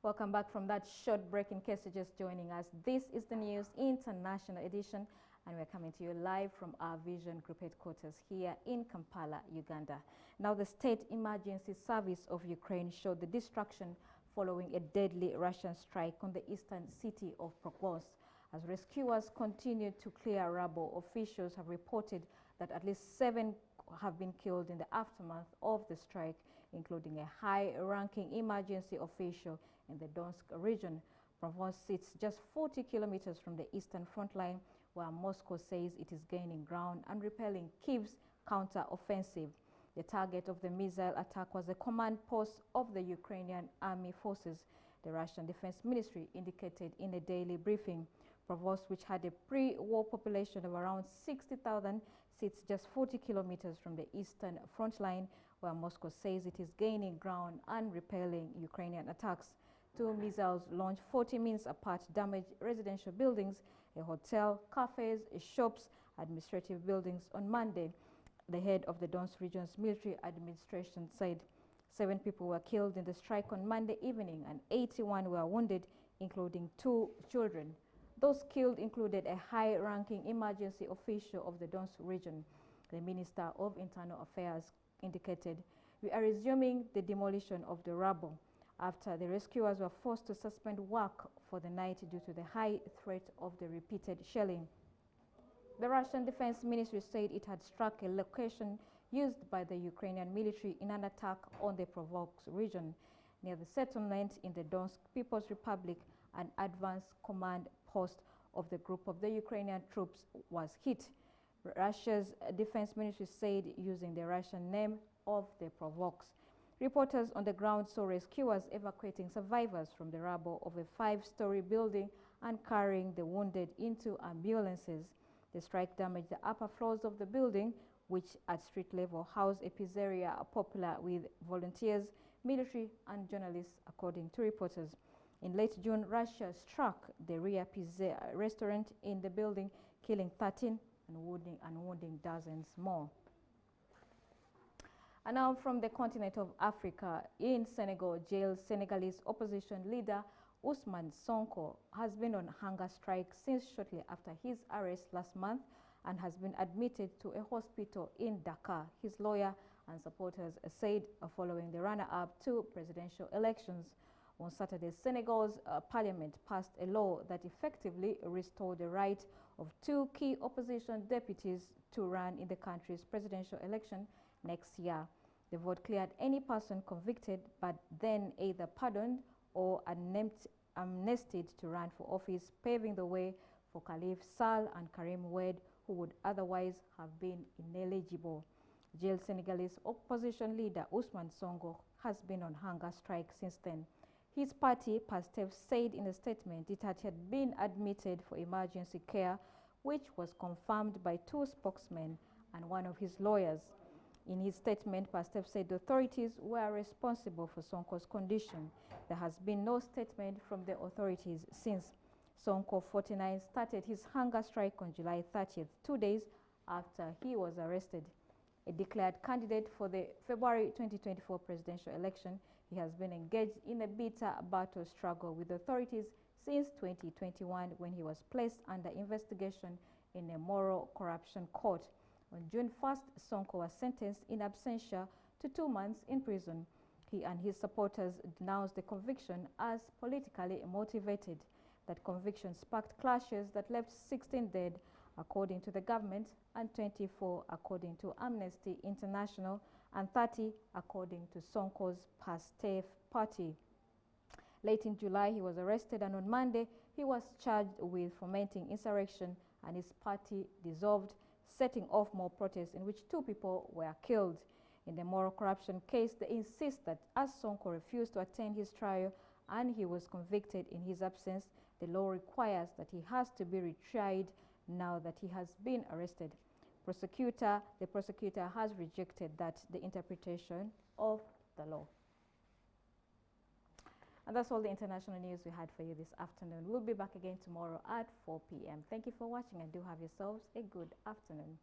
Welcome back from that short break. In case you're just joining us, this is the News International Edition, and we're coming to you live from our Vision Group headquarters here in Kampala, Uganda. Now, the State Emergency Service of Ukraine showed the destruction following a deadly Russian strike on the eastern city of Pokrovsk. As rescuers continue to clear rubble, officials have reported that at least 7 have been killed in the aftermath of the strike, including a high-ranking emergency official in the Donetsk region. Pokrovsk sits just 40 kilometers from the eastern front line, where Moscow says it is gaining ground and repelling Kyiv's counter-offensive. The target of the missile attack was the command post of the Ukrainian army forces, the Russian Defense Ministry indicated in a daily briefing. Pokrovsk, which had a pre-war population of around 60,000, sits just 40 kilometers from the eastern front line, where Moscow says it is gaining ground and repelling Ukrainian attacks. 2 missiles launched 40 minutes apart damaged residential buildings, a hotel, cafes, shops, administrative buildings on Monday. The head of the Donetsk region's military administration said 7 people were killed in the strike on Monday evening and 81 were wounded, including 2 children. Those killed included a high-ranking emergency official of the Donetsk region. The Minister of Internal Affairs indicated, "We are resuming the demolition of the rubble," after the rescuers were forced to suspend work for the night due to the high threat of the repeated shelling. The Russian Defense Ministry said it had struck a location used by the Ukrainian military in an attack on the Pokrovsk region. Near the settlement in the Donetsk People's Republic, an advanced command post of the group of the Ukrainian troops was hit. Russia's defense ministry said, using the Russian name of the Pokrovsk. Reporters on the ground saw rescuers evacuating survivors from the rubble of a 5-story building and carrying the wounded into ambulances. The strike damaged the upper floors of the building, which at street level housed a pizzeria popular with volunteers, military and journalists, according to reporters. In late June, Russia struck the Ria Pizza restaurant in the building, killing 13 and wounding dozens more. And now from the continent of Africa, in Senegal, jailed Senegalese opposition leader Ousmane Sonko has been on hunger strike since shortly after his arrest last month and has been admitted to a hospital in Dakar. His lawyer and supporters said following the runner-up to presidential elections. On Saturday, Senegal's parliament passed a law that effectively restored the right of 2 key opposition deputies to run in the country's presidential election next year. The vote cleared any person convicted but then either pardoned or amnestied to run for office, paving the way for Khalifa Sall and Karim Wade, who would otherwise have been ineligible. Jailed Senegalese opposition leader Ousmane Sonko has been on hunger strike since then. His party, PASTEF, said in a statement it had been admitted for emergency care, which was confirmed by 2 spokesmen and one of his lawyers. In his statement, PASTEF said the authorities were responsible for Sonko's condition. There has been no statement from the authorities since. Sonko, 49, started his hunger strike on July 30th, 2 days after he was arrested. A declared candidate for the February 2024 presidential election, he has been engaged in a bitter battle struggle with authorities since 2021 when he was placed under investigation in a moral corruption court. On June 1st, Sonko was sentenced in absentia to 2 months in prison. He and his supporters denounced the conviction as politically motivated. That conviction sparked clashes that left 16 dead, according to the government, and 24 according to Amnesty International, and 30 according to Sonko's PASTEF party. Late in July, he was arrested, and on Monday, he was charged with fomenting insurrection and his party dissolved, setting off more protests in which 2 people were killed. In the moral corruption case, they insist that as Sonko refused to attend his trial and he was convicted in his absence, the law requires that he has to be retried now that he has been arrested. The prosecutor has rejected the interpretation of the law. And that's all the international news we had for you this afternoon. We'll be back again tomorrow at 4 p.m. Thank you for watching and do have yourselves a good afternoon.